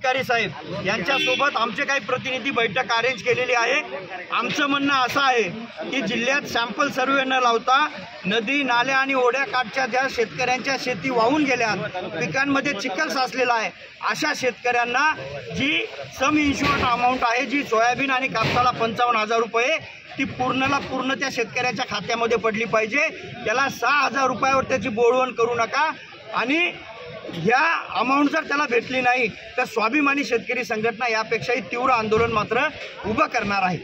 जिल्हाधिकारी साहेब यांच्यासोबत आमचे काही प्रतिनिधी बैठक अरेंज केलेली आहे। आमचं म्हणणं असं आहे की जिल्ह्यात सॅम्पल सर्वे न लावता नदी नाल्या आणि ओढ्याकाठच्या ज्या शेतकऱ्यांच्या शेती वाहून गेल्या, पिकांमध्ये चिखल साचलेला आहे, अशा शेतकऱ्यांना जी सम इन्शुअर्ड अमाऊंट आहे, जी सोयाबीन आणि कापसाला 55,000 रुपये, ती पूर्णला पूर्ण त्या शेतकऱ्याच्या खात्यामध्ये पडली पाहिजे। त्याला 6,000 रुपयावर त्याची बोलवण करू नका आणि ह्या अमाऊंट जर त्याला भेटली नाही तर स्वाभिमानी शेतकरी संघटना यापेक्षाही तीव्र आंदोलन मात्र उभं करणार आहे।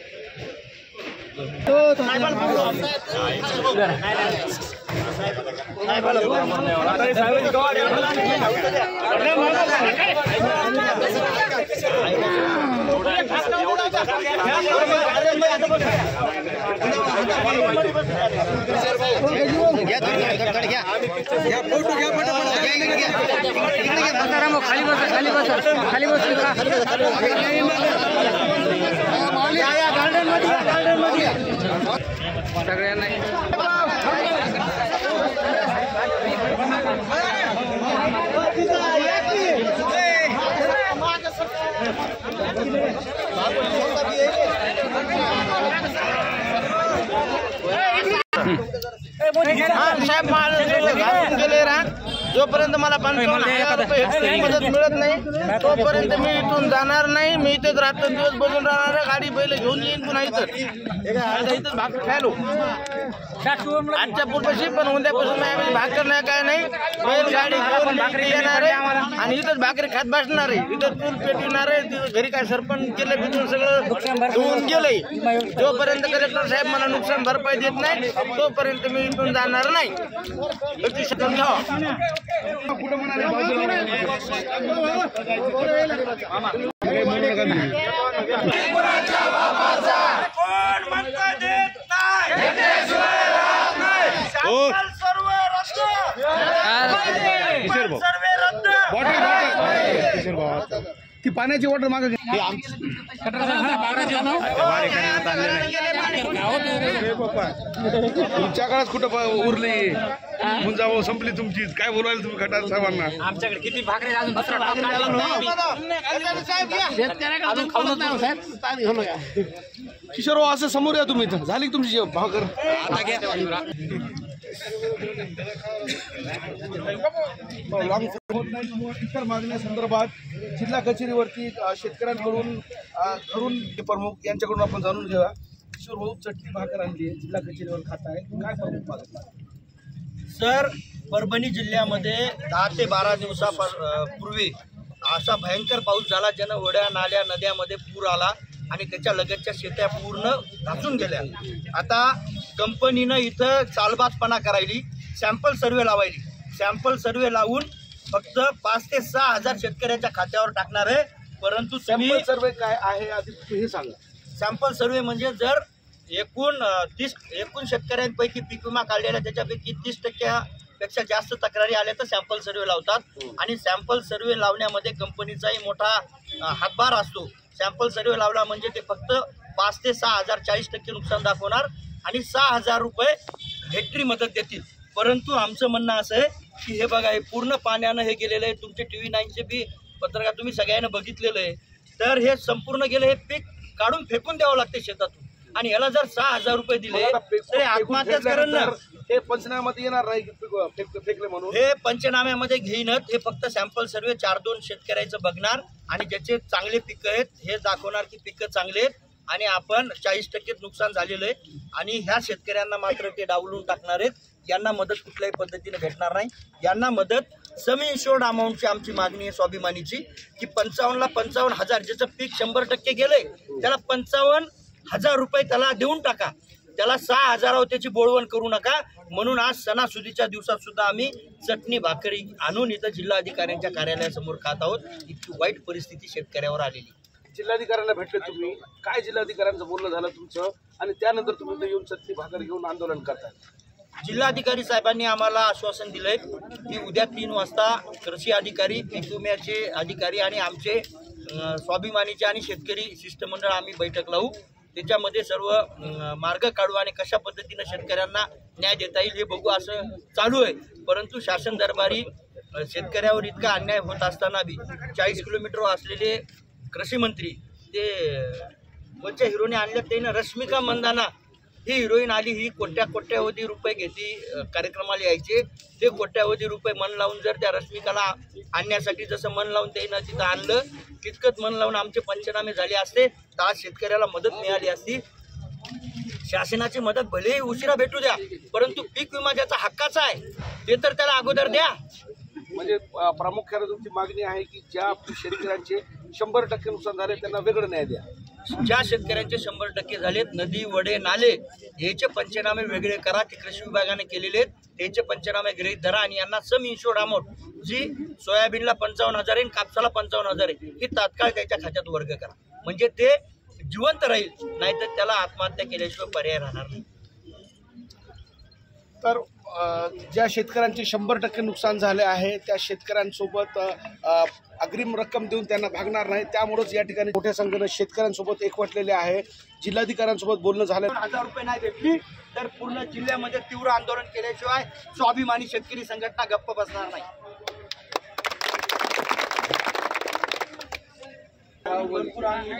साहेब गेले रा जोपर्यंत मला 55,000 रुपये मदत मिळत नाही तोपर्यंत मी इथून जाणार नाही। मी इथेच रात्र दिवस बसून राहणार आहे। गाडी बैल घेऊन येईन पुन्हा इथंच भाकर खायलो आजच्या पूर्वशी, पण उद्यापासून नाही भाकर नाही काय नाही, बैल गाडी घेऊन भाकरी येणार आहे आणि इथंच भाकरी खात बसणार आहे। इथं चूल पेटणार आहे। घरी काय सरपंच केलं बिजून सगळं धुवून गेलंय। जोपर्यंत कलेक्टर साहेब मला नुकसान भरपाई देत नाही तोपर्यंत मी इथून जाणार नाही। ती पाण्याची वॉटर मागे तुमच्या काळात कुठं उरले मुंजाव संपली तुमची, काय बोलायला तुम्ही खटार साहेबांना? आमच्याकडे किती भाकरी अजून किशोर असं समोर या तुम्ही, इथं झाली तुमची भाकर इतर मागण्यासंदर्भात जिल्हा कचेरीवरती शेतकऱ्यांकडून घरून प्रमुख यांच्याकडून आपण जाणून घेऊया। किशोर भाऊ चटणी भाकर आणली आहे, जिल्हा कचेरीवर खात आहे, काय प्रमुख मागणी? सर, परभणी जिल्ह्यामध्ये 10 ते 12 दिवसापूर्वी असा भयंकर पाऊस झाला ज्यानं ओढ्या नाल्या नद्यामध्ये पूर आला आणि त्याच्या लगतच्या शेत्या पूर्ण धासून गेल्या। आता कंपनीनं इथं चालबाजपणा करायली, सॅम्पल सर्वे लावायली, सॅम्पल सर्वे लावून फक्त 5 ते 6,000 शेतकऱ्याच्या खात्यावर टाकणार आहे। परंतु सॅम्पल सर्वे काय आहे आधी हे सांगा। सॅम्पल सर्वे म्हणजे जर एकूण शेतकऱ्यांपैकी पीक विमा काढलेला त्याच्यापैकी 30% पेक्षा जास्त तक्रारी आल्या तर सॅम्पल सर्वे लावतात आणि सॅम्पल सर्वे लावण्यामध्ये कंपनीचाही मोठा हातभार असतो। सॅम्पल सर्वे लावला म्हणजे ते फक्त 5 ते 6,000 40% नुकसान दाखवणार आणि 6,000 रुपये हेक्टरी मदत देतील। परंतु आमचं म्हणणं असं आहे की हे बघा, हे पूर्ण पाण्यानं हे गेलेलं आहे। तुमचे TV 9चे बी पत्रकार तुम्ही सगळ्यांना बघितलेलं आहे। तर हे संपूर्ण गेलं, हे पीक काढून फेकून द्यावं लागते शेतातून आणि याला जर 6,000 रुपये दिले तर आत्महत्याच करण ना। हे पंचनाम्यामध्ये येणार नाही फेकले म्हणून, हे पंचनाम्यामध्ये घेईनच। हे फक्त सॅम्पल सर्वे 4-2 शेतकऱ्याचं बघणार आणि ज्याचे चांगले पिकं आहेत हे दाखवणार की पिकं चांगले आहेत आणि आपण 40% नुकसान झालेलं आहे आणि ह्या शेतकऱ्यांना मात्र ते डावलून टाकणार आहेत। यांना मदत कुठल्याही पद्धतीने भेटणार नाही। यांना मदत सम इन्शुअर्ड अमाऊंटची आमची मागणी आहे स्वाभिमानीची की 55ला 55,000, ज्याचं पीक 100% गेलंय त्याला 55,000 रुपये त्याला देऊन टाका, त्याला 6,000 त्याची बोलवण करू नका। म्हणून आज सणासुदीच्या दिवसात सुद्धा आम्ही चटणी भाकरी आणून इथं जिल्हाधिकाऱ्यांच्या कार्यालयासमोर खात आहोत। इतकी वाईट परिस्थिती शेतकऱ्यावर आलेली। जिल्हाधिकाऱ्यांना भेटले तुम्ही, काय जिल्हाधिकाऱ्यांचं बोलणं झालं तुमचं आणि त्यानंतर तुम्ही येऊन चटणी भाकर घेऊन आंदोलन करताय? जिल्हाधिकारी साहेबांनी आम्हाला आश्वासन दिलंय की उद्या 3 वाजता कृषी अधिकारी, पीक विम्याचे अधिकारी आणि आमचे स्वाभिमानीचे आणि शेतकरी शिष्टमंडळ आम्ही बैठक लावू। त्याच्यामध्ये सर्व मार्ग काढू आणि कशा पद्धतीने शेतकऱ्यांना न्याय देता येईल हे बघू, असं चालू आहे। परंतु शासन दरबारी शेतकऱ्यावर इतका अन्याय होत असताना बी 40 किलोमीटर असलेले कृषी मंत्री ते कोणत्या हिरोने आणले ते ना, रश्मिका मंदाना ही हिरोईन आली, ही कोट्यावधी रुपये घेतली कार्यक्रमाला यायचे, ते कोट्यावधी रुपये मन लावून जर त्या रश्मिकाला आणण्यासाठी जसं मन लावून त्यानं तिथं आणलं तितकंच मन लावून आमचे पंचनामे झाले असते तर आज शेतकऱ्याला मदत मिळाली असती. शासनाची मदत भलेही उशिरा भेटू द्या, परंतु पीक विमा ज्याचा हक्काचा आहे ते तर त्याला अगोदर द्या. म्हणजे प्रामुख्याने तुमची मागणी आहे की ज्या शेतकऱ्यांचे 100% नुकसान झाले त्यांना वेगळं न्याय द्या. ज्या शेतकऱ्यांचे 100% झालेत, नदी वडे नाले याचे पंचनामे वेगळे करा, ते कृषी विभागाने केलेले आहेत, त्याचे पंचनामे गृहीत धरा आणि यांना सम इन्शुर्ड अमाऊंट जी सोयाबीनला 55,000 आहे, कापसाला 55,000 आहे, ही तात्काळ त्याच्या खात्यात वर्ग करा, म्हणजे ते जिवंत राहील, नाहीतर त्याला आत्महत्या केल्याशिवाय पर्याय राहणार नाही. तर ज्या शेतकऱ्यांचे 100% नुकसान झाले आहे त्या शेतकऱ्यांसोबत अग्रिम रक्कम देऊन त्यांना भागणार नाही. त्यामुळेच या ठिकाणी मोठ्या संख्येने शेतकऱ्यांसोबत एकवटलेले आहे. जिल्हाधिकाऱ्यांसोबत बोलणं झालं. 1000 रुपये नाही भेटली तर पूर्ण जिल्ह्यामध्ये तीव्र आंदोलन केल्याशिवाय स्वाभिमानी शेतकरी संघटना गप्प बसणार नाही. भरपूर आहे.